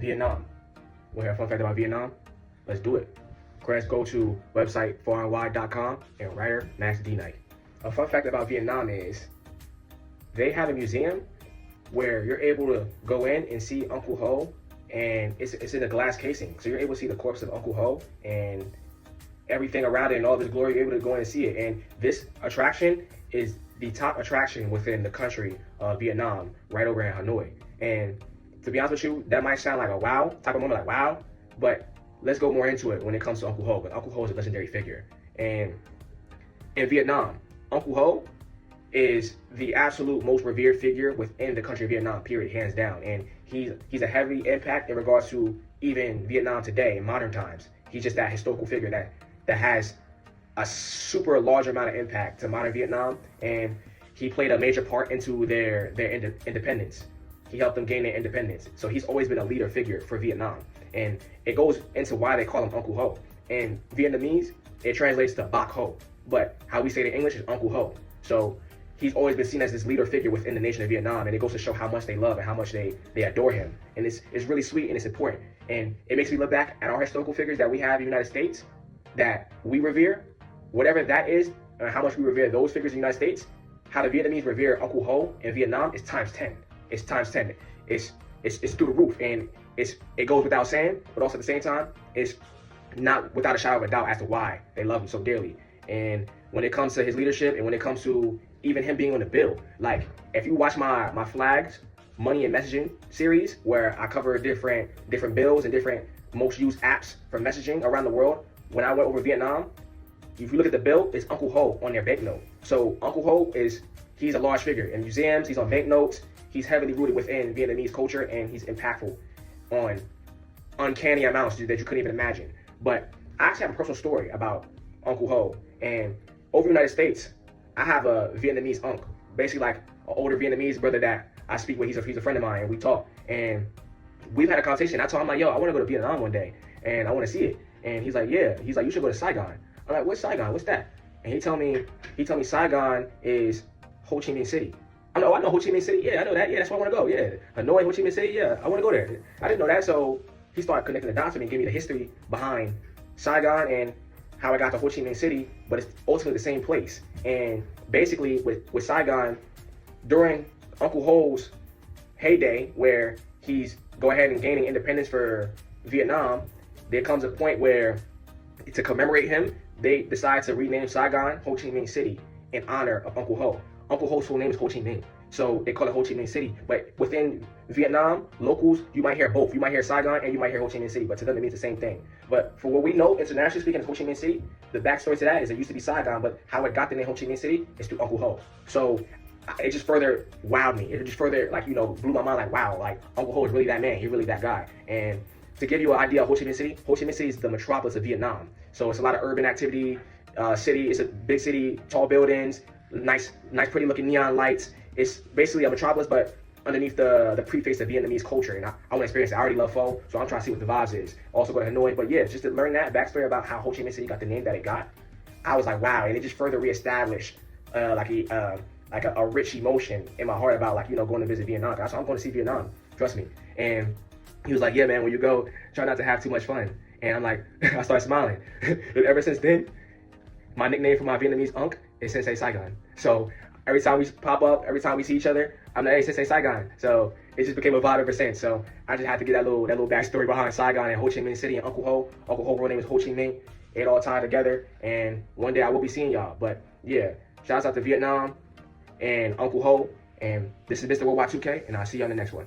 Vietnam. Want to hear a fun fact about Vietnam? Let's do it. Let's go to website faranwide.com and writer Max D Knight. A fun fact about Vietnam is they have a museum where you're able to go in and see Uncle Ho, and it's in a glass casing. So you're able to see the corpse of Uncle Ho and everything around it and all this glory. You're able to go in and see it. And this attraction is the top attraction within the country of Vietnam, right over in Hanoi. And to be honest with you, that might sound like a wow type of moment, like wow, but let's go more into it when it comes to Uncle Ho, because Uncle Ho is a legendary figure. And in Vietnam, Uncle Ho is the absolute most revered figure within the country of Vietnam, period, hands down. And he's a heavy impact in regards to even Vietnam today, in modern times. He's just that historical figure that has a super large amount of impact to modern Vietnam, and he played a major part into their independence. He helped them gain their independence. So he's always been a leader figure for Vietnam. And it goes into why they call him Uncle Ho. In Vietnamese, it translates to Bác Ho, but how we say it in English is Uncle Ho. So he's always been seen as this leader figure within the nation of Vietnam, and it goes to show how much they love and how much they adore him. And it's really sweet and it's important. And it makes me look back at our historical figures that we have in the United States that we revere, whatever that is, and how much we revere those figures in the United States. How the Vietnamese revere Uncle Ho in Vietnam is times 10. It's times 10. It's through the roof, and it goes without saying, but also at the same time, it's not without a shadow of a doubt as to why they love him so dearly. And when it comes to his leadership, and when it comes to even him being on the bill, like if you watch my flags, money and messaging series, where I cover different bills and different most used apps for messaging around the world, when I went over Vietnam, if you look at the bill, it's Uncle Ho on their banknote. So Uncle Ho he's a large figure in museums, he's on banknotes, he's heavily rooted within Vietnamese culture, and he's impactful on uncanny amounts that you couldn't even imagine. But I actually have a personal story about Uncle Ho. And over the United States, I have a Vietnamese uncle, basically like an older Vietnamese brother that I speak with. He's a friend of mine, and we talk. And we've had a conversation. I told him, like, yo, I want to go to Vietnam one day, and I want to see it. And he's like, yeah. He's like, you should go to Saigon. I'm like, what's Saigon? What's that? And he told me Saigon is Ho Chi Minh City. I know Ho Chi Minh City. Yeah, I know that. Yeah, that's where I want to go. Yeah, Hanoi, Ho Chi Minh City. Yeah, I want to go there. I didn't know that, so he started connecting the dots with me and gave me the history behind Saigon and how I got to Ho Chi Minh City, but it's ultimately the same place. And basically with Saigon, during Uncle Ho's heyday, where he's go ahead and gaining independence for Vietnam, there comes a point where, to commemorate him, they decide to rename Saigon Ho Chi Minh City in honor of Uncle Ho. Uncle Ho's full name is Ho Chi Minh, so they call it Ho Chi Minh City. But within Vietnam, locals, you might hear both. You might hear Saigon and you might hear Ho Chi Minh City, but to them it means the same thing. But for what we know, internationally speaking, of Ho Chi Minh City, the backstory to that is it used to be Saigon, but how it got the name Ho Chi Minh City is through Uncle Ho. So it just further wowed me. It just further, like, blew my mind, like, wow, like Uncle Ho is really that man. He's really that guy. And to give you an idea of Ho Chi Minh City is the metropolis of Vietnam. So it's a lot of urban activity. City, it's a big city, tall buildings, nice, pretty looking neon lights. It's basically a metropolis, but underneath the preface of Vietnamese culture. And I want to experience it. I already love pho, so I'm trying to see what the vibes is. Also go to Hanoi, but yeah, just to learn that backstory about how Ho Chi Minh City got the name that it got, I was like, wow. And it just further reestablished like a rich emotion in my heart about, like, going to visit Vietnam. So I'm going to see Vietnam, trust me. And he was like, yeah, man, when you go, try not to have too much fun. And I'm like, I started smiling. And ever since then, my nickname for my Vietnamese uncle is Sensei Saigon. So every time we pop up, every time we see each other, I'm like, hey, Sensei Saigon. So it just became a vibe ever since. So I just had to get that little backstory behind Saigon and Ho Chi Minh City and Uncle Ho. Uncle Ho's real name is Ho Chi Minh. It all tied together. And one day I will be seeing y'all. But yeah, shouts out to Vietnam and Uncle Ho. And this is Mr. Worldwide 2K, and I'll see you on the next one.